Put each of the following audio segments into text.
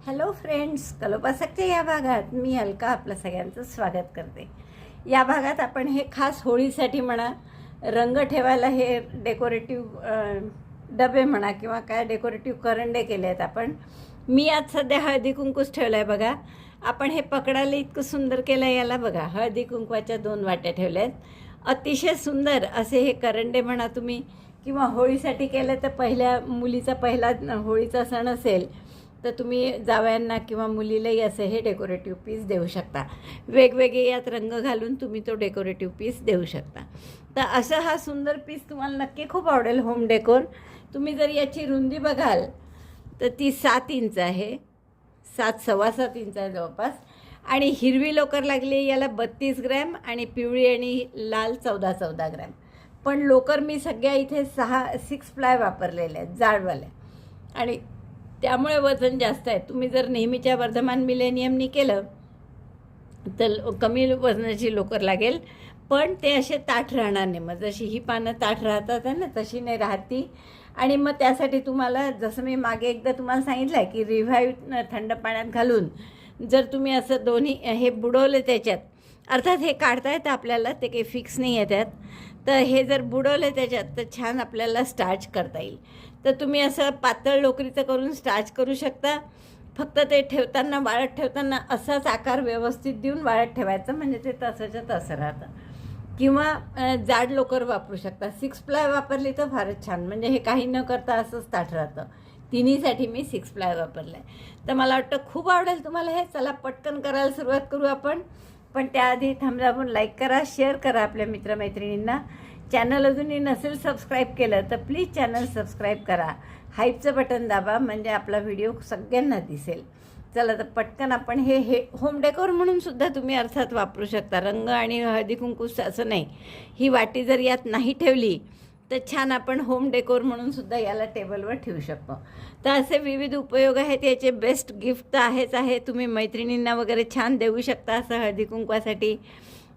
Hello friends, कलोपासकच्या या भागात मी अलका आपलं सगळ्यांचं स्वागत करते. या भागात आपण हे खास होळीसाठी म्हणा, रंग ठेवायला हे डेकोरेटिव्ह डबे म्हणा किंवा काय डेकोरेटिव्ह करंडे केले आहेत आपण. मी आज सध्या हळदी कुंकूच ठेवलं आहे बघा. आपण हे पकडायला इतकं सुंदर केलं आहे. याला बघा, हळदी कुंकवाच्या 2 वाट्या ठेवल्या आहेत. अतिशय सुंदर असे हे करंडे म्हणा तुम्ही, किंवा होळीसाठी केलं तर पहिल्या मुलीचा पहिला होळीचा सण असेल तर तुम्ही जावयांना किंवा मुलीलाही असे हे डेकोरेटिव्ह पीस देऊ शकता. वेगवेगळे यात रंग घालून तुम्ही तो डेकोरेटिव्ह पीस देऊ शकता. तर असं हा सुंदर पीस तुम्हाला नक्की खूप आवडेल. होम डेकोर तुम्ही जर याची रुंदी बघाल तर ती 7 इंच आहे, 7-7.25 इंच आहे जवळपास. आणि हिरवी लोकर लागली याला 32 ग्रॅम आणि पिवळी आणि लाल 14-14 ग्रॅम. पण लोकर मी सगळ्या इथे 6 प्लाय वापरलेले आहेत, जाडवाले, आणि त्यामुळे वजन जास्त आहे. तुम्ही जर नेहमीच्या वर्धमान मिलेनियमनी केलं तर कमी वजनाची लोकर लागेल, पण ते असे ताठ राहणार नाही. मग जशी ही पानं ताठ राहतात ना तशी नाही राहत ती. आणि मग त्यासाठी तुम्हाला, जसं मी मागे एकदा तुम्हाला सांगितलं आहे की रिव्हाईव्ह थंड पाण्यात घालून जर तुम्ही असं दोन्ही हे बुडवले त्याच्यात, अर्थात हे काढता येतं आपल्याला, ते काही फिक्स नाही आहे त्यात, तर हे जर बुडवले त्याच्यात तर छान आपल्याला स्टार्च करता येईल. तर तुम्ही असं पातळ लोकरीचं करून स्टार्च करू शकता. फक्त ते ठेवताना, वाळत ठेवताना असाच आकार व्यवस्थित देऊन वाळत ठेवायचं, म्हणजे ते तसंच्या तसं राहतं. किंवा जाड लोकर वापरू शकता. 6 प्लाय वापरली तर फारच छान, म्हणजे हे काही न करता असंच ताठ राहतं. तिन्हीसाठी मी 6 प्लाय वापरलं आहे. तर मला वाटतं खूप आवडेल तुम्हाला हे. चला पटकन करायला सुरुवात करू आपण. पण त्याआधी थांबून लाईक करा, शेअर करा आपल्या मित्रमैत्रिणींना. चॅनल अजूनही नसेल सबस्क्राईब केलं तर प्लीज चॅनल सबस्क्राईब करा. हाईपचं बटन दाबा, म्हणजे आपला व्हिडिओ सगळ्यांना दिसेल. चला तर पटकन आपण हे होम डेकोर म्हणून सुद्धा तुम्ही अर्थात वापरू शकता. रंग आणि हळदी कुंकू असं नाही, ही वाटी जर यात नाही ठेवली तर छान आपण होम डेकोर म्हणून सुद्धा याला टेबलवर ठेवू शकतो. तर असे विविध उपयोग आहेत याचे. बेस्ट गिफ्ट तर आहेच आहे. तुम्ही मैत्रिणींना वगैरे छान देऊ शकता असं हळदी कुंकवासाठी.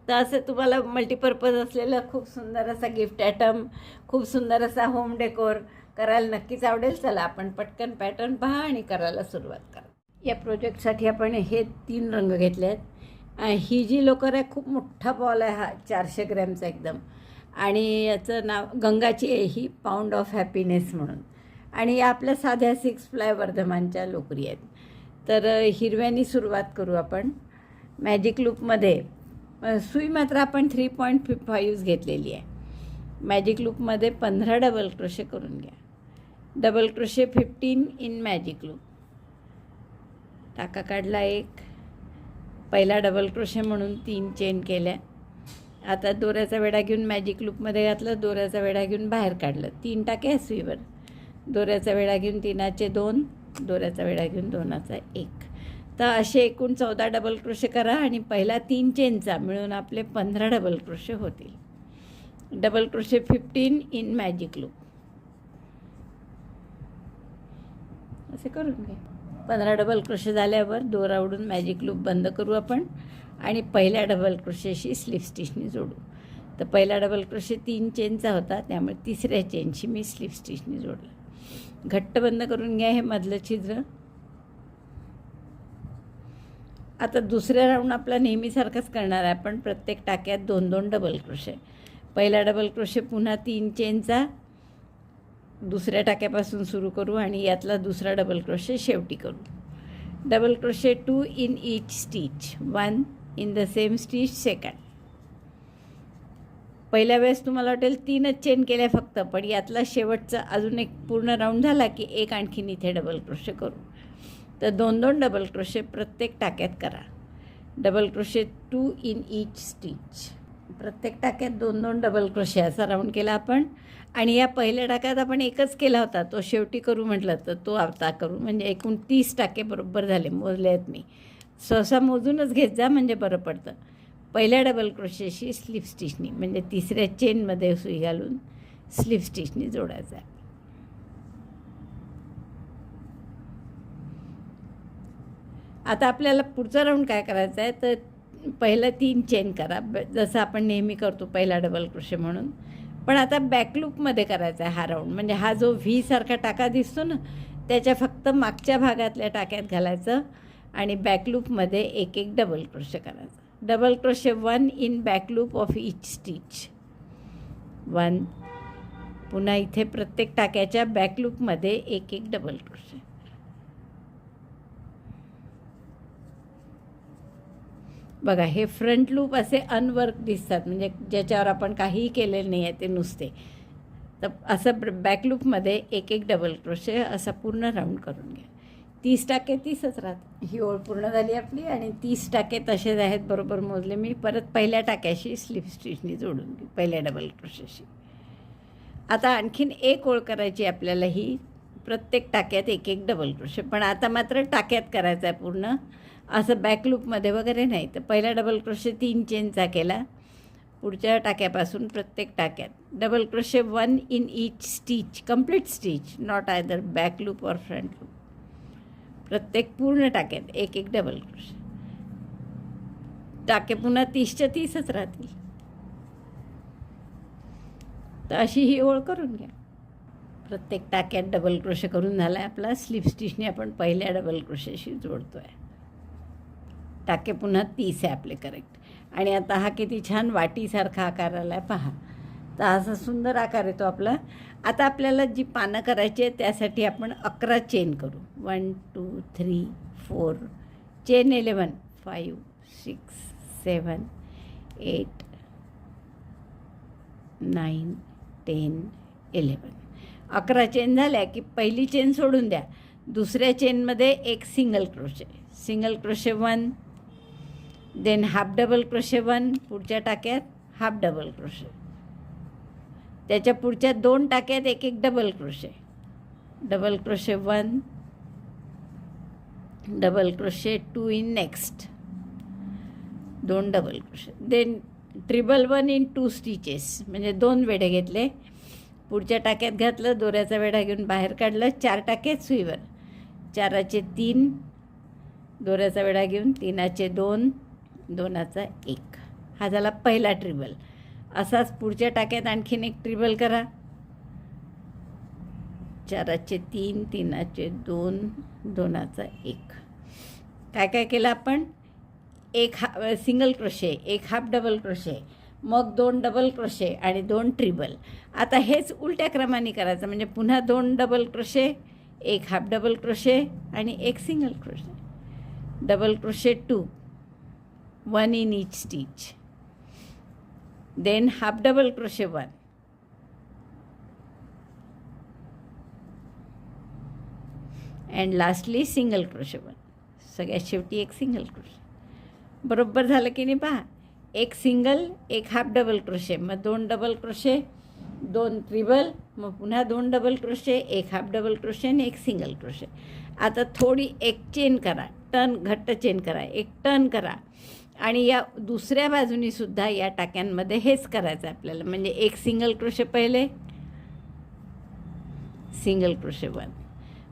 तर असं तुम्हाला मल्टीपर्पज असलेलं खूप सुंदर असा गिफ्ट ॲटम, खूप सुंदर असा होम डेकोर करायला नक्कीच आवडेल. चला आपण पटकन पॅटर्न पहा आणि करायला सुरुवात करा. या प्रोजेक्टसाठी आपण हे 3 रंग घेतले आहेत. ही जी लोकर आहे खूप मोठा बॉल आहे हा, 400 ग्रॅमचा एकदम. आणि याचं नाव गंगाची आहे ही, पाऊंड ऑफ हॅपीनेस म्हणून. आणि या आपल्या साध्या 6 प्लाय वर्धमानच्या लोकरी आहेत. तर हिरव्यानी सुरुवात करू आपण. मॅजिक लूपमध्ये सुई मात्र आपण 3.5 घेतलेली आहे. मॅजिक लूपमध्ये 15 डबल क्रोशे करून घ्या. Double crochet 15 in magic loop. टाका काढला 1, पहिला डबल क्रोशे म्हणून 3 चेन केल्या. आता दोऱ्याचा वेढा घेऊन मॅजिक लूपमध्ये घातलं, दोऱ्याचा वेढा घेऊन बाहेर काढलं. 3 टाके सुईवर, दोऱ्याचा वेढा घेऊन 3चे 2, दोऱ्याचा वेढा घेऊन 2चा 1. तर असे एकूण 14 डबल क्रोशे करा आणि पहिला 3 चेनचा मिळून आपले 15 डबल क्रोशे होतील. Double crochet 15 in magic loop असे करून घ्या. 15 डबल क्रोशे झाल्यावर दोरा उडून मॅजिक लूप बंद करू आपण आणि पहिल्या डबल क्रोशेशी स्लिप स्टिचनी जोडू. तर पहिला डबल क्रोशे 3 चेनचा होता, त्यामुळे 3ऱ्या चेनशी मी स्लिप स्टिचनी जोडलं. घट्ट बंद करून घ्या हे मधलं छिद्र. आता दुसऱ्या राऊंड आपला नेहमीसारखंच करणार आहे आपण. प्रत्येक टाक्यात 2-2 डबल क्रोशे. पहिला डबल क्रोशे पुन्हा 3 चेनचा दुसऱ्या टाक्यापासून सुरू करू आणि यातला दुसरा डबल क्रोशे शेवटी करू. Double crochet 2 in each stitch, 1 in the same stitch second. पहिल्या वेळेस तुम्हाला वाटेल 3च चेन केल्या फक्त, पण यातला शेवटचा अजून एक पूर्ण राऊंड झाला की एक आणखीन इथे डबल क्रोशे करू. तर 2-2 डबल क्रोशे प्रत्येक टाक्यात करा. Double crochet 2 in each stitch. प्रत्येक टाक्यात 2-2 डबल क्रोशे असा राऊंड केला आपण. आणि या पहिल्या टाक्यात आपण एकच केला होता, तो शेवटी करू म्हटलं तर तो आता करू. म्हणजे एकूण 30 टाके बरोबर झाले, मोजले आहेत मी. सहसा मोजूनच घेत जा म्हणजे बरं पडतं. पहिल्या डबल क्रोशेशी स्लिप स्टिचनी, म्हणजे 3ऱ्या चेनमध्ये सुई घालून स्लिप स्टिचनी जोडायचं आहे. आता आपल्याला पुढचा राऊंड काय करायचा आहे, तर पहिलं 3 चेन करा, जसं आपण नेहमी करतो पहिला डबल क्रोशे म्हणून. पण आता बॅकलूपमध्ये करायचा आहे हा राऊंड. म्हणजे हा जो व्ही सारखा टाका दिसतो ना, त्याच्या फक्त मागच्या भागातल्या टाक्यात घालायचं आणि बॅकलूपमध्ये एक एक डबल क्रोशे करायचं. Double crochet 1 in back loop of each stitch. 1. पुन्हा इथे प्रत्येक टाक्याच्या बॅकलूपमध्ये एक एक डबल क्रोशे. बघा, हे फ्रंट लूप असे अनवर्क दिसतात, म्हणजे ज्याच्यावर आपण काहीही केलेलं नाही आहे, ते नुसते. तर असं बॅकलूपमध्ये एक एक डबल क्रोशे असा पूर्ण राऊंड करून घ्या. 30 टाके 30च राहतात. ही ओळ पूर्ण झाली आपली आणि 30 टाके तसेच आहेत, बरोबर मोजले मी. परत पहिल्या टाक्याशी स्लिप स्टिचनी जोडून घेऊ, पहिल्या डबल क्रोशेशी. आता आणखीन एक ओळ करायची आपल्याला, ही प्रत्येक टाक्यात एक एक डबल क्रोशे, पण आता मात्र टाक्यात करायचं आहे पूर्ण, असं बॅकलूपमध्ये वगैरे नाही. तर पहिला डबल क्रोशे 3 चेनचा केला, पुढच्या टाक्यापासून प्रत्येक टाक्यात double crochet 1 in each stitch, complete stitch, not either back loop और फ्रंट लूप. प्रत्येक पूर्ण टाक्यात एक एक डबल क्रोशे. टाके पुन्हा 30च्या 30च राहतील. तर अशी ही ओळ करून घ्या. प्रत्येक टाक्यात डबल क्रोशे करून झाला आहे आपला. स्लिप स्टिचने आपण पहिल्या डबल क्रोशेशी जोडतो आहे. टाके पुन्हा 30 आहे आपले करेक्ट. आणि आता हा किती छान वाटीसारखा आकार आला आहे पहा. तर असा सुंदर आकार येतो आपला. आता आपल्याला जी पानं करायची आहे त्यासाठी आपण 11 चेन करू. 1 2 3 4 चेन 11, 5 6 7 8 9 10 11. 11 चेन झाल्या की पहिली चेन सोडून द्या. दुसऱ्या चेनमध्ये एक single crochet, single crochet 1, than half double crochet 1, पुढच्या टाक्यात हाफ डबल क्रोशे, त्याच्या पुढच्या 2 टाक्यात एक एक double crochet, double crochet 1, double crochet 2 in next, 2 double crochet, then treble 1 in 2 stitches, म्हणजे 2 वेढे घेतले, पुढच्या टाक्यात घातलं, दोऱ्याचा वेढा घेऊन बाहेर काढलं, 4 टाक्यात सुईवर, 4चे 3, दोऱ्याचा वेढा घेऊन 3चे 2, 2चा 1. हा झाला पहिला ट्रिबल. असाच पुढच्या टाक्यात आणखीन एक ट्रिबल करा, 4चे 3, 3चे 2, 2चा 1. काय काय केलं आपण? एक सिंगल क्रोशे, एक हाफ डबल क्रोशे, मग 2 डबल क्रोशे आणि 2 ट्रिबल. आता हेच उलट्या क्रमाने करायचं, म्हणजे पुन्हा 2 डबल क्रोशे, एक हाफ डबल क्रोशे आणि एक single crochet, double crochet 2, 1 in each stitch, then half double crochet 1, and lastly single crochet 1. सगळ्यात शेवटी एक सिंगल क्रोशे. बरोबर झालं की नाही पहा. एक सिंगल, एक हाफ डबल क्रोशे, मग 2 डबल क्रोशे, 2 ट्रिबल, मग पुन्हा 2 डबल क्रोशे, एक हाफ डबल क्रोशे आणि एक सिंगल क्रोशे. आता थोडी एक चेन करा, टर्न, घट्ट चेन करा, एक टर्न करा आणि या दुसऱ्या बाजूनी सुद्धा या टाक्यांमध्ये हेच करायचं आहे आपल्याला. म्हणजे एक सिंगल क्रोशे पहिले, सिंगल क्रोशे 1,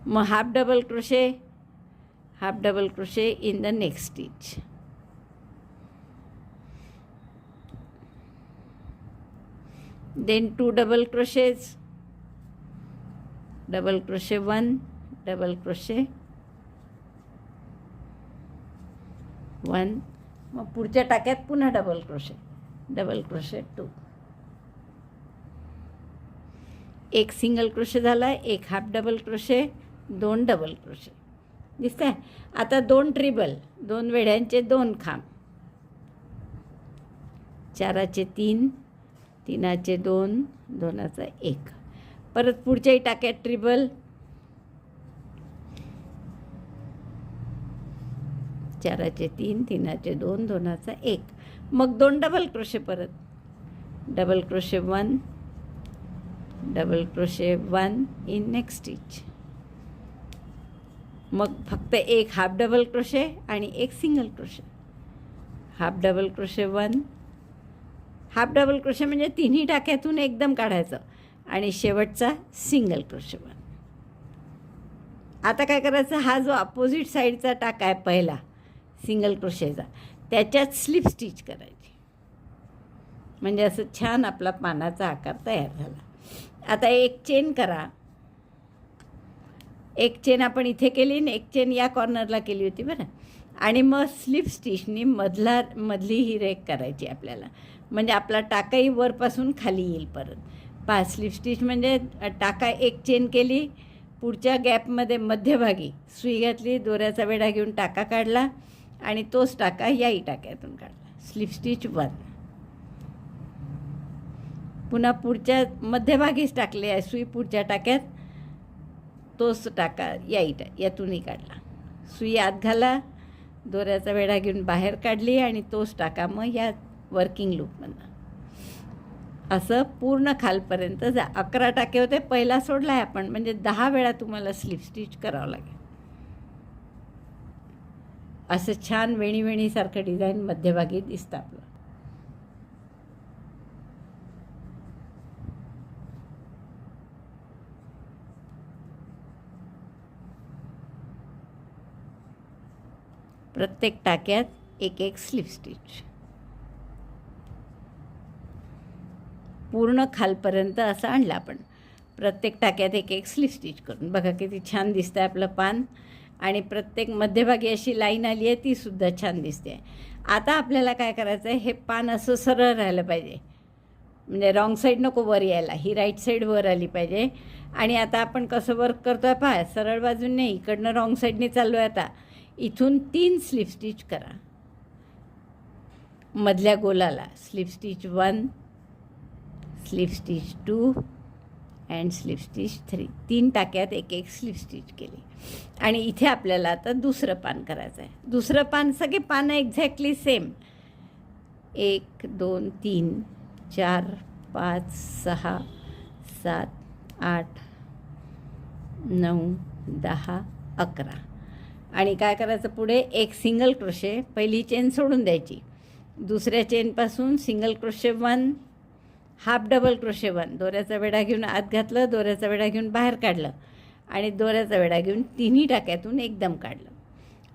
मग half double crochet, half double crochet in the next stitch, then 2 double crochets, double crochet 1, double crochet 1, मग पुढच्या टाक्यात पुन्हा डबल क्रोशे, डबल क्रोशे 2, एक सिंगल क्रोशे झाला, एक half double crochet, 2 double crochet. दिसतंय? आता 2 ट्रिबल, 2 वेढ्यांचे 2 खांब, 4चे 3, 3चे 2, 2चा 1. परत पुढच्याही टाक्यात ट्रिबल, 4चे 3, 3चे 2, 2चा 1. मग 2 डबल क्रोशे, परत double crochet 1, double crochet 1 in next stitch, मग फक्त एक हाफ डबल क्रोशे आणि एक single crochet, half double crochet 1, half double crochet म्हणजे तिन्ही टाक्यातून एकदम काढायचं आणि शेवटचा सिंगल क्रोशे 1. आता काय करायचं? हा जो अपोजिट साईडचा टाका आहे पहिला सिंगल क्रोशेचा, त्याच्यात स्लिप स्टिच करायची, म्हणजे असं छान आपला पानाचा आकार तयार झाला. आता एक चेन करा, एक चेन आपण इथे केली आणि एक चेन या कॉर्नरला केली होती बरं. आणि मग स्लिप स्टिचनी मधली ही रेघ करायची आपल्याला, म्हणजे आपला टाकाही वरपासून खाली येईल परत. स्लिप स्टिच म्हणजे टाका एक चेन केली, पुढच्या गॅपमध्ये मध्यभागी सुई घातली, दोऱ्याचा वेढा घेऊन टाका काढला आणि तोच टाका याही टाक्यातून काढला. Slip stitch 1. पुन्हा पुढच्या मध्यभागीच टाकले आहे सुई पुढच्या टाक्यात, तोच टाका यातूनही काढला. सुई आत घाला, दोऱ्याचा वेढा घेऊन बाहेर काढली आणि तोच टाका मग या वर्किंग लूपमधनं. असं पूर्ण खालपर्यंत 11 टाके होते. पहिला सोडला आहे आपण, म्हणजे 10 वेळा तुम्हाला स्लिप स्टिच करावं लागेल. असं छान वेणीसारखं डिझाईन मध्यभागी दिसतं आपलं. प्रत्येक टाक्यात एक स्लिप स्टिच पूर्ण खालपर्यंत असं आणलं आपण. प्रत्येक टाक्यात एक स्लिप स्टिच करून बघा किती छान दिसतं आहे आपलं पान. आणि प्रत्येक मध्यभागी अशी लाईन आली आहे, तीसुद्धा छान दिसते आहे. आता आपल्याला काय करायचं आहे, हे पान असं सरळ राहिलं पाहिजे, म्हणजे रॉंग साईड नको वर यायला, ही राईट साईड वर आली पाहिजे. आणि आता आपण कसं वर्क करतो आहे पहा, सरळ बाजूने नाही, इकडनं रॉंग साईडने चाललो आहे. आता इथून 3 स्लिप स्टिच करा मधल्या गोलाला. Slip stitch 1, slip stitch 2 and slip stitch 3. 3 टाक्यात एक स्लिप स्टिच केली. आणि इथे आपल्याला आता दुसरं पान करायचं आहे. दुसरं पान सगळे पानं एक्झॅक्टली सेम. 1 2 3 4 5 6 7 8 9 10 11. आणि काय करायचं पुढे, एक सिंगल क्रोशे, पहिली चेन सोडून द्यायची, दुसऱ्या चेनपासून single crochet 1, half double crochet 1, दोऱ्याचा वेढा घेऊन आत घातलं, दोऱ्याचा वेढा घेऊन बाहेर काढलं आणि दोऱ्याचा वेढा घेऊन तिन्ही टाक्यातून एकदम काढलं.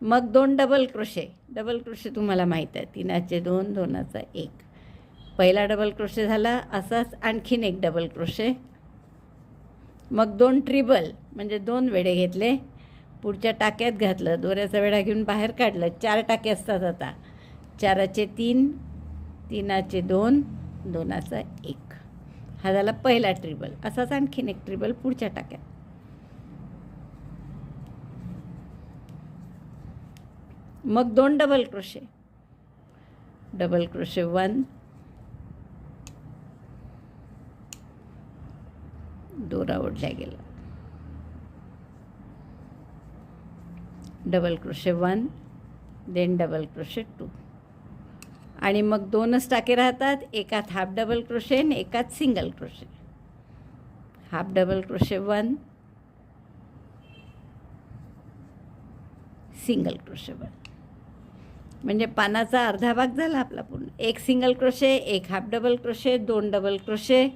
मग 2 डबल क्रोशे तुम्हाला माहीत आहे, 3चे 2, 2चा 1. पहिला डबल क्रोशे झाला, असाच आणखीन एक डबल क्रोशे. मग 2 ट्रिबल म्हणजे 2 वेढे घेतले, पुढच्या टाक्यात घातलं, दोऱ्याचा वेढा घेऊन बाहेर काढलं. 4 टाके असतात आता, 4चे 3, 3चे 2, 2चा 1. हा झाला पहिला ट्रिबल. असाच आणखीन एक ट्रिबल पुढच्या टाक्यात. मग 2 डबल क्रोशे 1, दोरा ओढल्या गेला, double crochet 1, then double crochet 2. आणि मग 2च टाके राहतात, एकात हाफ डबल क्रोशे आणि एकात single crochet. Half double crochet 1, single crochet 1. म्हणजे पानाचा अर्धा भाग झाला आपला पूर्ण. एक सिंगल क्रोशे, एक half double crochet, 2 double crochet,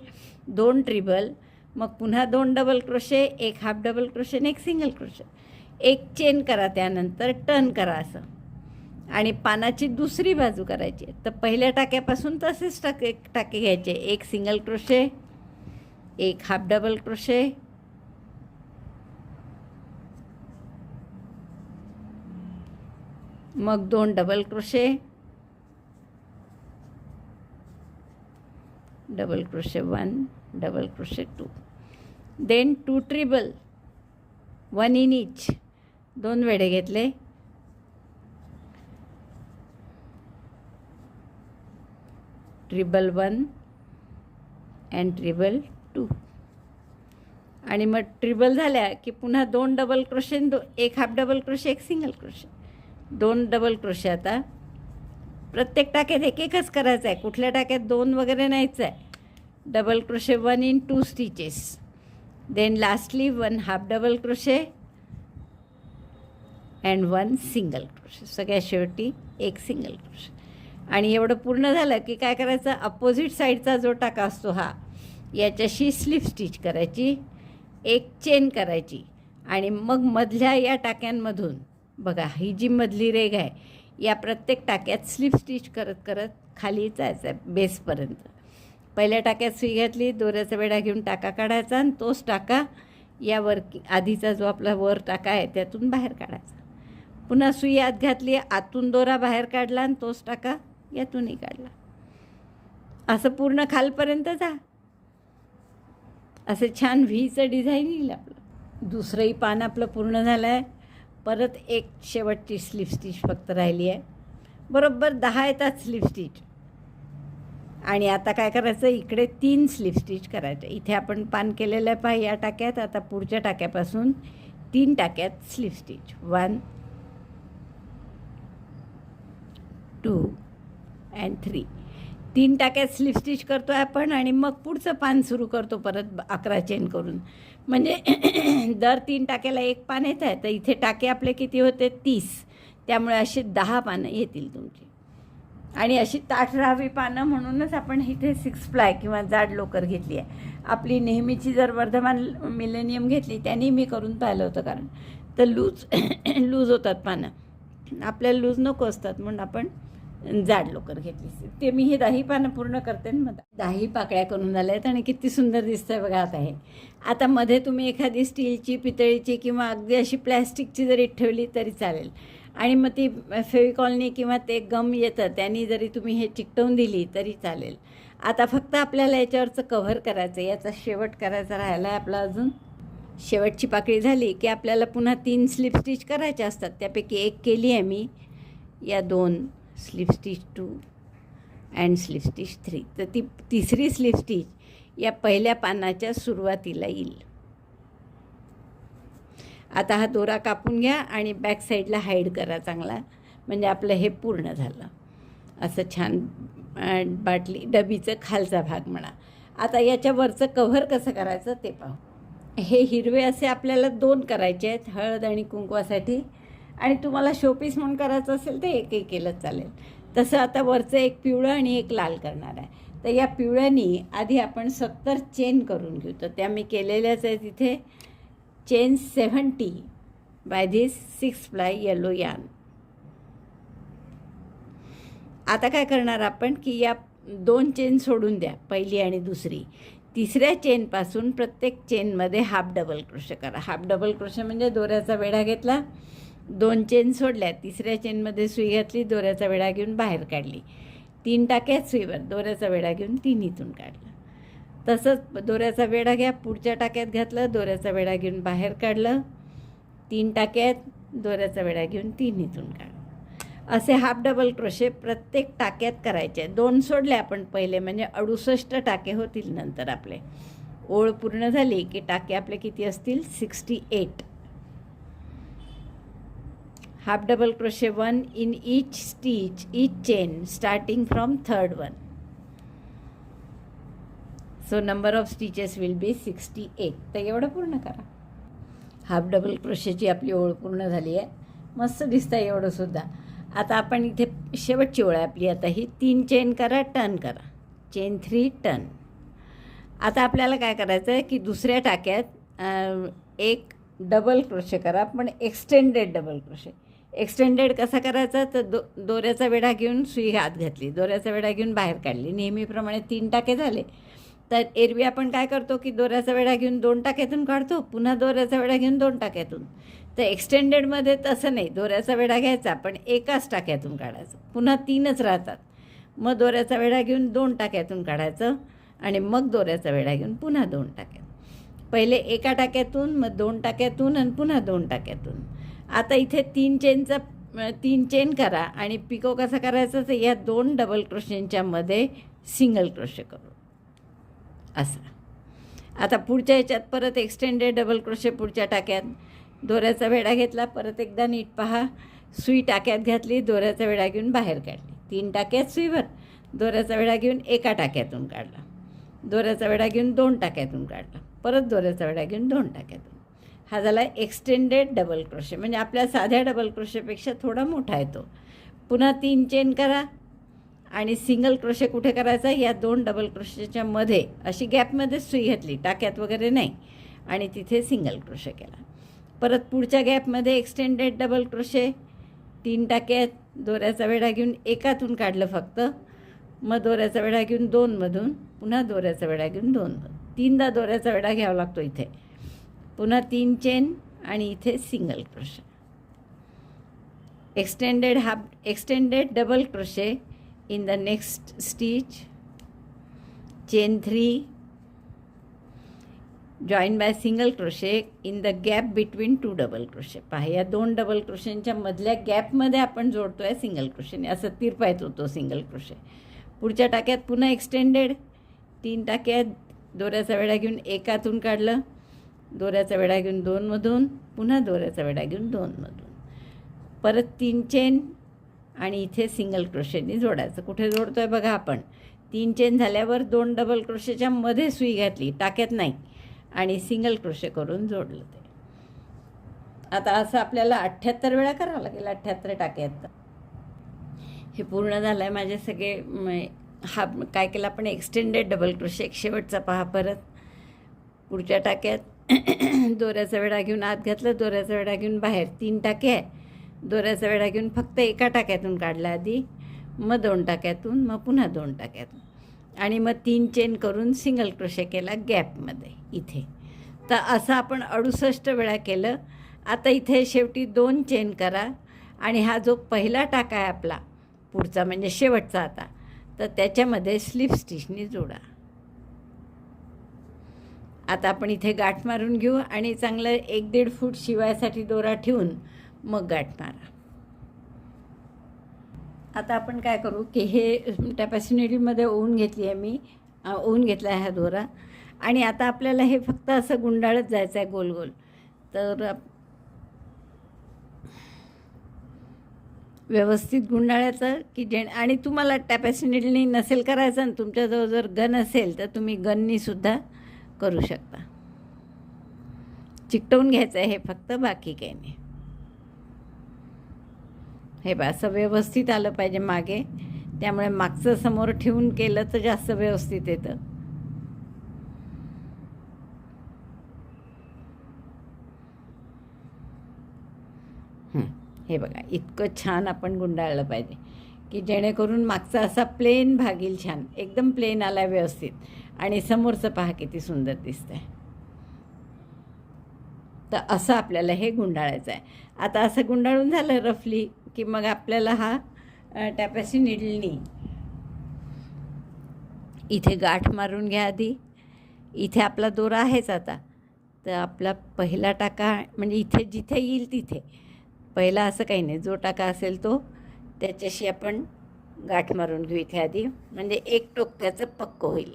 2 ट्रिबल, मग पुन्हा 2 डबल क्रोशे, एक हाफ डबल क्रोशे आणि एक सिंगल क्रोशे. एक चेन करा, त्यानंतर टर्न करा असं. आणि पानाची दुसरी बाजू करायची. तर पहिल्या टाक्यापासून तसेच टाके घ्यायचे, एक सिंगल क्रोशे, एक हाफ डबल क्रोशे, मग 2 double crochet, double crochet 1, double crochet 2, then 2 treble, 1 in each, 2 वेढे घेतले, ट्रिबल 1 अँड ट्रिबल 2. आणि मग ट्रिबल झाल्या की पुन्हा 2 डबल क्रोशे, एक हाफ डबल क्रोशे, एक सिंगल क्रोशे, 2 डबल क्रोशे. आता प्रत्येक टाक्यात एकच करायचं आहे, कुठल्या टाक्यात 2 वगैरे नाहीच आहे. Double crochet 1 in 2 stitches, then lastly 1 half double crochet and 1 single crochet. सगळ्या शेवटी एक सिंगल क्रोशे. आणि एवढं पूर्ण झालं की काय करायचं, अपोजिट साईडचा जो टाका असतो हा, याच्याशी स्लिप स्टिच करायची, एक चेन करायची आणि मग मधल्या या टाक्यांमधून बघा ही जी मधली रेघ आहे, या प्रत्येक टाक्यात स्लिप स्टिच करत करत खाली जायचं आहे बेसपर्यंत. पहिल्या टाक्यात सुई घातली, दोऱ्याचा वेढा घेऊन टाका काढायचा आणि तोच टाका यावर आधीचा जो आपला वर टाका आहे त्यातून बाहेर काढायचा. पुन्हा सुई आत घातली, आतून दोरा बाहेर काढला आणि तोच टाका यातूनही काढला. असं पूर्ण खालपर्यंत जा. असं छान व्हीचं डिझाईन येईल आपलं. दुसरंही पान आपलं पूर्ण झालं आहे. परत एक शेवटची स्लीव स्टिच फक्त राहिली आहे. बरोबर 10 येतात स्लीव स्टिच. आणि आता काय करायचं, इकडे 3 स्लीव स्टिच करायचे. इथे आपण पान केलेलं आहे पहा या टाक्यात. आता पुढच्या टाक्यापासून 3 टाक्यात स्लीव स्टिच. 1 2 and 3. 3 टाक्यात स्लीव स्टिच करतो आहे आपण आणि मग पुढचं पान सुरू करतो परत 11 चेन करून. म्हणजे दर 3 टाक्याला एक पान येत आहे. तर इथे टाके आपले किती होते, 30. त्यामुळे अशी 10 पानं येतील तुमची. आणि अशी ताठ राहावी पानं म्हणूनच आपण इथे 6 प्लाय किंवा जाड लोकर घेतली आहे. आपली नेहमीची जर वर्धमान मिलेनियम घेतली, त्यांनी मी करून पाहिलं होतं, कारण तर लूज होतात पानं. आपल्याला लूज नको असतात म्हणून आपण जाड लोकर घेतली. ते मी हे 10 पानं पूर्ण करते आणि मग 10 पाकळ्या करून झाल्या आहेत आणि किती सुंदर दिसतं आहे बघा. आता हे आता मध्ये तुम्ही एखादी स्टीलची, पितळीची किंवा अगदी अशी प्लॅस्टिकची जरी ठेवली तरी चालेल. आणि मग ती फेविकॉलनी किंवा ते गम येतं त्यांनी जरी तुम्ही हे चिकटवून दिली तरी चालेल. आता फक्त आपल्याला याच्यावरचं कव्हर करायचं आहे. याचा शेवट करायचा राहिला आहे आपला अजून. शेवटची पाकळी झाली की आपल्याला पुन्हा 3 स्लीव स्टिच करायच्या असतात. त्यापैकी एक केली आहे मी. या 2 slew stitch 2 and slew stitch 3. तर ती तिसरी स्लीव स्टिच या पहिल्या पानाच्या सुरुवातीला येईल. आता हा दोरा कापून घ्या आणि बॅक साईडला हाईड करा चांगला, म्हणजे आपलं हे पूर्ण झालं. असं छान बाटली डबीचं खालचा भाग म्हणा. आता याच्यावरचं कव्हर कसं करायचं ते पाहू. हे हिरवे असे आपल्याला 2 करायचे आहेत, हळद आणि कुंकवासाठी. आणि तुम्हाला शोपीस म्हणून करायचं असेल तर एकही केलं चालेल. तसं आता वरचं एक पिवळं आणि एक लाल करणार आहे. तर या पिवळ्यानी आधी आपण 70 चेन करून घेऊ. तर त्या मी केलेल्याच आहेत इथे. Chain 70 by this 6 ply yellow yarn. आता काय करणार आपण की या 2 चेन सोडून द्या, पहिली आणि दुसरी. तिसऱ्या चेनपासून प्रत्येक चेनमध्ये हाफ डबल क्रोशे करा. हाफ डबल क्रोशे म्हणजे दोऱ्याचा वेढा घेतला, 2 चेन सोडल्या, तिसऱ्या चेनमध्ये सुई घातली, दोऱ्याचा वेढा घेऊन बाहेर काढली. 3 टाक्यात सुईवर दोऱ्याचा वेढा घेऊन 3 इथून काढला. तसंच दोऱ्याचा वेढा घ्या, पुढच्या टाक्यात घातलं, दोऱ्याचा वेढा घेऊन बाहेर काढलं, 3 टाक्यात दोऱ्याचा वेढा घेऊन 3 इथून काढलं. असे हाफ डबल क्रोशे प्रत्येक टाक्यात करायचे. 2 सोडले आपण पहिले, म्हणजे 68 टाके होतील नंतर आपले. ओळ पूर्ण झाली की टाके आपले किती असतील, 68. Half double crochet 1 in each stitch, each chain starting from 3rd one. So number of stitches will be 68. तर एवढं पूर्ण करा. हाफ डबल क्रोशेची आपली ओळ पूर्ण झाली आहे. मस्त दिसतं आहे एवढंसुद्धा. आता आपण इथे शेवटची ओळ आहे आपली. आता ही 3 चेन करा, टर्न करा. Chain 3 turn. आता आपल्याला काय करायचं आहे की दुसऱ्या टाक्यात एक डबल क्रोशे करा, पण एक्सटेंडेड डबल क्रोशे. एक्सटेंडेड कसा करायचा, तर दोऱ्याचा वेढा घेऊन सुई आत घातली, दोऱ्याचा वेढा घेऊन बाहेर काढली. नेहमीप्रमाणे 3 टाके झाले. तर एरवी आपण काय करतो की दोऱ्याचा वेढा घेऊन 2 टाक्यातून काढतो, पुन्हा दोऱ्याचा वेढा घेऊन 2 टाक्यातून. तर एक्सटेंडेडमध्ये तसं नाही, दोऱ्याचा वेढा घ्यायचा पण एकाच टाक्यातून काढायचं, पुन्हा 3च राहतात. मग दोऱ्याचा वेढा घेऊन 2 टाक्यातून काढायचं आणि मग दोऱ्याचा वेढा घेऊन पुन्हा 2 टाक्यात. पहिले एका टाक्यातून, मग 2 टाक्यातून आणि पुन्हा 2 टाक्यातून. आता इथे 3 चेन करा आणि पिको कसा करायचा, तर या 2 डबल क्रोशेंच्या मध्ये सिंगल क्रोशे करू असं. आता पुढच्या ह्याच्यात परत एक्सटेंडेड डबल क्रोशे पुढच्या टाक्यात. दोऱ्याचा वेढा घेतला, परत एकदा नीट पहा, सुई टाक्यात घातली, दोऱ्याचा वेढा घेऊन बाहेर काढली. 3 टाक्यात सुईवर, दोऱ्याचा वेढा घेऊन एका टाक्यातून काढला, दोऱ्याचा वेढा घेऊन 2 टाक्यातून काढला, परत दोऱ्याचा वेढा घेऊन 2 टाक्यातून. हा झाला एक्सटेंडेड डबल क्रोशे, म्हणजे आपल्या साध्या डबल क्रोशेपेक्षा थोडा मोठा येतो. पुन्हा 3 चेन करा आणि सिंगल क्रोशे कुठे करायचा, या 2 डबल क्रोशेच्या मध्ये अशी गॅपमध्ये सुई घातली, टाक्यात वगैरे नाही, आणि तिथे सिंगल क्रोशे केला. परत पुढच्या गॅपमध्ये एक्सटेंडेड डबल क्रोशे, 3 टाक्यात, दोऱ्याचा वेढा घेऊन एकातून काढलं फक्त, मग दोऱ्याचा वेढा घेऊन 2 मधून, पुन्हा दोऱ्याचा वेढा घेऊन 2 मधून. 3दा दोऱ्याचा वेढा घ्यावा लागतो इथे. पुन्हा 3 चेन आणि इथे single crochet. Extended double crochet in the next stitch, chain 3, join by single crochet in the gap between 2 double crochet. पहा, या 2 डबल क्रोशेंच्या मधल्या गॅपमध्ये आपण जोडतो आहे सिंगल क्रोशेने. असं तिरपायत होतो सिंगल क्रोशे. पुढच्या टाक्यात पुन्हा एक्सटेंडेड 3 टाक्यात, दोऱ्याचा वेढा घेऊन एकातून काढलं, दोऱ्याचा वेढा घेऊन 2 मधून, पुन्हा दोऱ्याचा वेढा घेऊन 2 मधून, परत 3 चेन आणि इथे सिंगल क्रोशेने जोडायचं. कुठे जोडतो आहे बघा आपण. 3 चेन झाल्यावर 2 डबल क्रोशेच्या मध्ये सुई घातली, टाक्यात नाही, आणि सिंगल क्रोशे करून जोडलं ते. आता असं आपल्याला 78 वेळा करावं लागेल, 78 टाक्यात. हे पूर्ण झालं आहे माझे सगळे. हा काय केलं आपण, एक्सटेंडेड डबल क्रोशे. एक शेवटचा पहा परत. पुढच्या टाक्यात दोऱ्याचा वेढा घेऊन आत घातलं, दोऱ्याचा वेढा घेऊन बाहेर 3 टाके आहे, दोऱ्याचा वेढा घेऊन फक्त एका टाक्यातून काढला आधी, मग 2 टाक्यातून, मग पुन्हा 2 टाक्यातून, आणि मग 3 चेन करून सिंगल क्रोशे केला गॅपमध्ये इथे. तर असं आपण 68 वेळा केलं. आता इथे शेवटी 2 चेन करा आणि हा जो पहिला टाका आहे आपला पुढचा म्हणजे शेवटचा आता, तर त्याच्यामध्ये स्लिप स्टिचनी जोडा. आता आपण इथे गाठ मारून घेऊ आणि चांगलं 1-1.5 फूट शिवायसाठी दोरा ठेवून मग गाठ मारा. आता आपण काय करू की हे टॅपॅसिनिटीमध्ये ओवून घेतली आहे मी, ओवून घेतला आहे हा दोरा, आणि आता आपल्याला हे फक्त असं गुंडाळत जायचं आहे गोल गोल. तर व्यवस्थित गुंडाळायचं की आणि तुम्हाला टॅपॅसिनिटीनी नसेल करायचं आणि तुमच्याजवळ जर गन असेल तर तुम्ही गननीसुद्धा करू शकता. चिकटवून घ्यायचं आहे हे फक्त, बाकी काही नाही. हे बा असं व्यवस्थित आलं पाहिजे मागे, त्यामुळे मागचं समोर ठेवून केलं तर जास्त व्यवस्थित येतं. हे बघा, इतकं छान आपण गुंडाळलं पाहिजे की जेणेकरून मागचा असा प्लेन भाग येईल, छान एकदम प्लेन आला व्यवस्थित, आणि समोरचं पहा किती सुंदर दिसतंय. तर असं आपल्याला हे गुंडाळायचं आहे. आता असं गुंडाळून झालं रफली की मग आपल्याला हा टॅपॅसी निडलनी इथे गाठ मारून घ्या आधी. इथे आपला दोरा आहेच आता, तर आपला पहिला टाका म्हणजे इथे जिथे येईल तिथे पहिला, असं काही नाही, जो टाका असेल तो त्याच्याशी आपण गाठ मारून घेऊ इथे आधी, म्हणजे एक टोक त्याचं पक्कं होईल.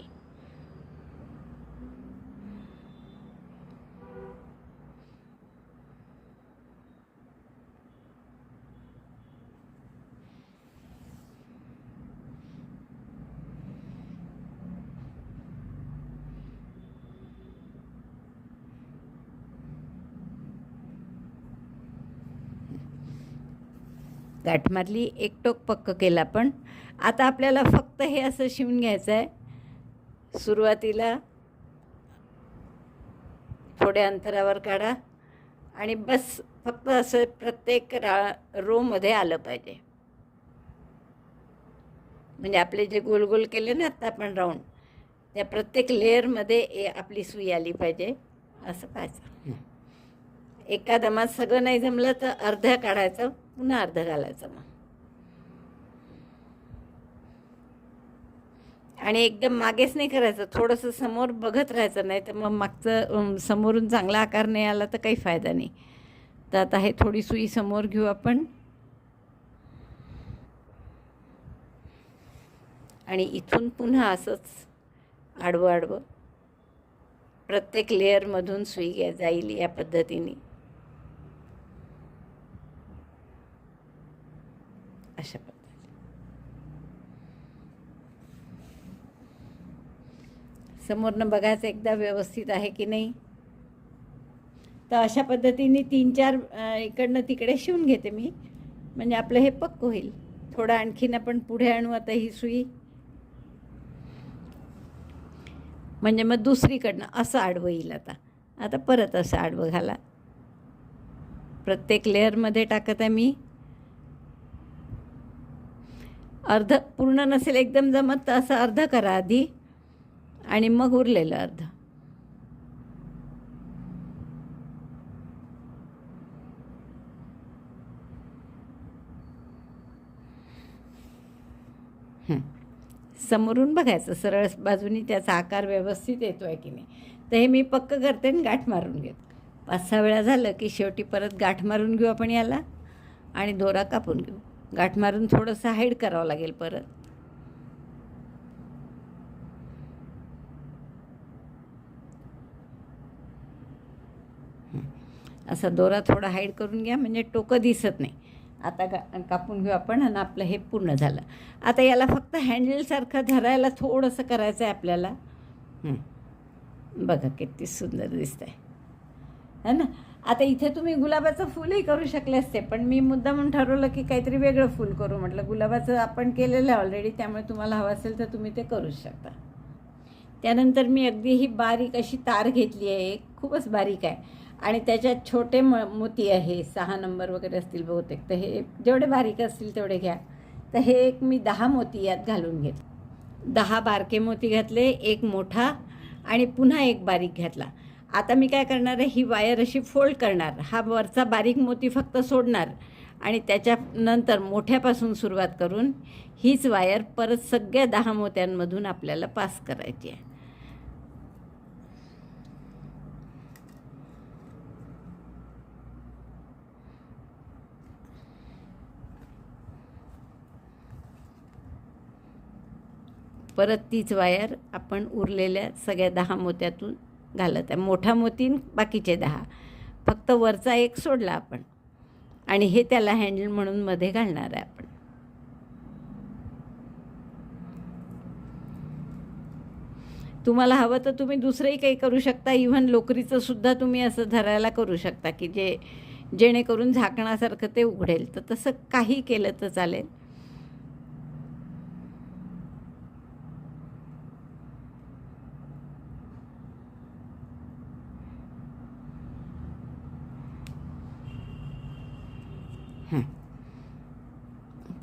गाठ मारली, एक टोक पक्क केलं आपण. आता आपल्याला फक्त हे असं शिवून घ्यायचं आहे. सुरुवातीला थोड्या अंतरावर काढा आणि बस फक्त असं प्रत्येक रोमध्ये आलं पाहिजे. म्हणजे आपले जे गोल गोल केले ना आता आपण राऊंड, त्या प्रत्येक लेअरमध्ये आपली सुई आली पाहिजे, असं पाहायचं. एका दमात सगळं नाही जमलं तर अर्ध्या काढायचं, पुन्हा अर्धं घालायचं मग. आणि एकदम मागेच नाही करायचं, थोडंसं समोर बघत राहायचं, नाही तर मग मागचं समोरून चांगला आकार नाही आला तर काही फायदा नाही. तर आता हे थोडी सुई समोर घेऊ आपण आणि इथून पुन्हा असंच आडवं आडवं प्रत्येक लेअरमधून सुई जाईल या पद्धतीने. अशा पद्धतीने समोरनं बघायचं एकदा व्यवस्थित आहे की नाही. तर अशा पद्धतीने 3-4 इकडनं तिकडे शिवून घेते मी, म्हणजे आपलं हे पक्क होईल. थोडं आणखीन आपण पुढे आणू आता ही सुई, म्हणजे मग दुसरीकडनं असं आडवं येईल. आता परत असं आडवं घाला. प्रत्येक लेअरमध्ये टाकत आहे मी. अर्ध पूर्ण नसेल एकदम जमत तर असं अर्ध करा आधी आणि मग उरलेलं अर्ध. समोरून बघायचं सरळ बाजूनी त्याचा आकार व्यवस्थित येतो आहे की नाही. तर हे मी पक्क करते आणि गाठ मारून घेते. 5-6 वेळा झालं की शेवटी परत गाठ मारून घेऊ आपण याला आणि दोरा कापून घेऊ. गाठ मारून थोडंसं हाईड करावं लागेल परत. असा दोरा थोडा हाईड करून घ्या म्हणजे टोकं दिसत नाही. आता कापून घेऊ आपण आणि आपलं हे पूर्ण झालं. आता याला फक्त हँडलसारखं धरायला थोडंसं करायचं आहे आपल्याला. बघा किती सुंदर दिसतं आहे है ना. आता इथे तुम्ही गुलाबाचं फुलही करू शकले असते, पण मी मुद्दामून ठरवलं की काहीतरी वेगळं फूल करू. म्हटलं गुलाबाचं आपण केलेलं आहे ऑलरेडी, त्यामुळे तुम्हाला हवं असेल तर तुम्ही ते करूच शकता. त्यानंतर मी अगदी ही बारीक अशी तार घेतली आहे, खूपच बारीक आहे आणि त्याच्यात छोटे मोती आहे, 6 नंबर वगैरे असतील बहुतेक. तर हे जेवढे बारीक असतील तेवढे घ्या. तर हे एक मी 10 मोती यात घालून घेतले. 10 बारके मोती घातले, एक मोठा आणि पुन्हा एक बारीक घातला. आता मी काय करणार आहे, ही वायर अशी फोल्ड करणार. हा वरचा बारीक मोती फक्त सोडणार आणि त्याच्यानंतर मोठ्यापासून सुरुवात करून हीच वायर परत सगळ्या 10 मोत्यांमधून आपल्याला पास करायची आहे. परत तीच वायर आपण उरलेल्या सगळ्या 10 मोत्यातून घालत आहे. मोठा मोती बाकीचे 10, फक्त वरचा एक सोडला आपण आणि हे त्याला हँडल म्हणून मध्ये घालणार आहे आपण. तुम्हाला हवं तर तुम्ही दुसरंही काही करू शकता. इव्हन लोकरीचं सुद्धा तुम्ही असं धरायला करू शकता की जेणेकरून झाकणासारखं ते उघडेल. तर तसं काही केलं तर चालेल.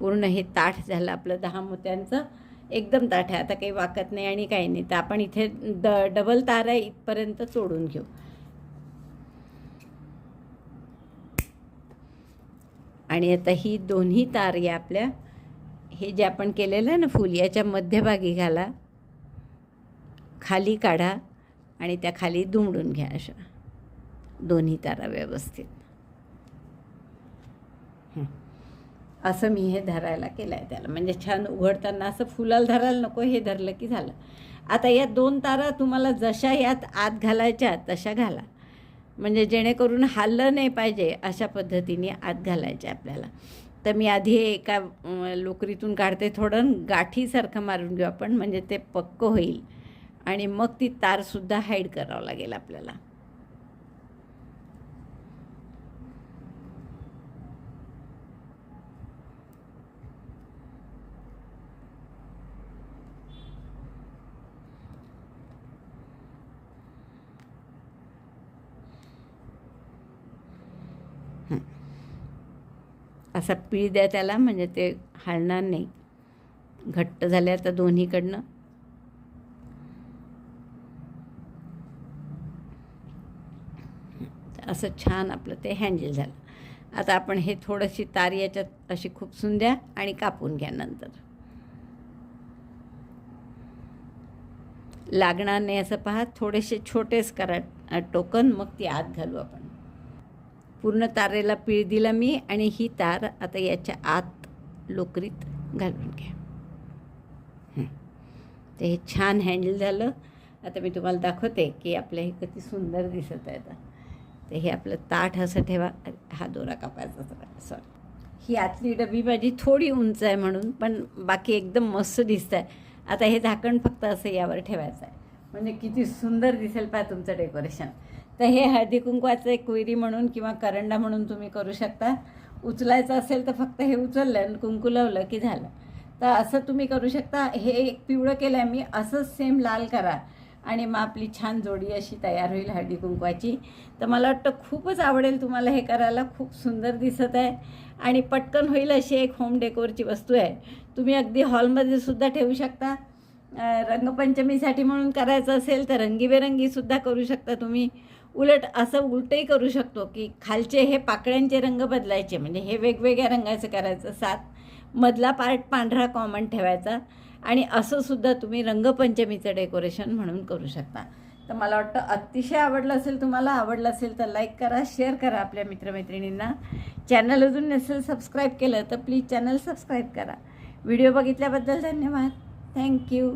पूर्ण हे ताठ झालं आपलं 10 मोत्यांचं, एकदम ताठ आहे. आता काही वाकत नाही आणि काही नाही. तर आपण इथे डबल तार आहे इथपर्यंत चोडून घेऊ. आणि आता ही दोन्ही तार या आपल्या हे जे आपण केलेलं आहे ना फूल, याच्या मध्यभागी घाला, खाली काढा आणि त्या खाली दुमडून घ्या अशा दोन्ही तारा व्यवस्थित. असं मी हे धरायला केलं आहे त्याला, म्हणजे छान उघडताना असं फुलाला धरायला नको, हे धरलं की झालं. आता या 2 तारा तुम्हाला जशा यात आत घालायच्या तशा घाला, म्हणजे जेणेकरून हललं नाही पाहिजे अशा पद्धतीने आत घालायचे आपल्याला. तर मी आधी एका लोकरीतून काढते, थोडं गाठीसारखं मारून घेऊ आपण, म्हणजे ते पक्क होईल आणि मग ती तारसुद्धा हाईड करावं लागेल आपल्याला. असा पीळ द्या त्याला, म्हणजे ते हलणार नाही. घट्ट झाले आता दोन्हीकडनं. असं छान आपलं ते हँडल झालं. आता आपण हे थोडीशी तार याच्यात अशी खुपसून द्या आणि कापून घ्या. नंतर लागणार नाही असं पहा, थोडेसे छोटेच करा टोकन, मग ती आत घालू आपण. पूर्ण तारेला पीळ दिला मी आणि ही तार आता याच्या आत लोकरीत घालून घ्या. ते हे छान हँडल झालं. आता मी तुम्हाला दाखवते की आपलं हे किती सुंदर दिसत आहे. आता तर हे आपलं ताठ असं ठेवा. हा दोरा कापायचा सॉरी, ही आतली डबी माझी थोडी उंच आहे म्हणून, पण बाकी एकदम मस्त दिसत आहे. आता हे झाकण फक्त असं यावर ठेवायचं आहे, म्हणजे किती सुंदर दिसेल पहा तुमचं डेकोरेशन. तर हे हळदी कुंकवाचं एक क्वेरी म्हणून किंवा करंडा म्हणून तुम्ही करू शकता. उचलायचं असेल तर फक्त हे उचललं आणि कुंकू लावलं की झालं. तर असं तुम्ही करू शकता. हे एक पिवळं केलं आहे मी, असंच सेम लाल करा आणि मग आपली छान जोडी अशी तयार होईल हळदी कुंकवाची. तर मला वाटतं खूपच आवडेल तुम्हाला हे करायला. खूप सुंदर दिसत आहे आणि पटकन होईल अशी एक होम डेकोरची वस्तू आहे. तुम्ही अगदी हॉलमध्ये सुद्धा ठेवू शकता. रंगपंचमीसाठी म्हणून करायचं असेल तर रंगीबेरंगीसुद्धा करू शकता तुम्ही. उलट असं उलटही करू शकतो की खालचे हे पाकळ्यांचे रंग बदलायचे, म्हणजे हे वेगवेगळ्या रंगाचं करायचं 7, मधला पार्ट पांढरा कॉमन ठेवायचा आणि असं सुद्धा तुम्ही रंगपंचमीचं डेकोरेशन म्हणून करू शकता. तर मला वाटतं अतिशय आवडलं असेल, तुम्हाला आवडलं असेल तर लाईक करा, शेअर करा आपल्या मित्रमैत्रिणींना. चॅनल अजून नसेल सबस्क्राईब केलं तर प्लीज चॅनल सबस्क्राईब करा. व्हिडिओ बघितल्याबद्दल धन्यवाद. थँक्यू.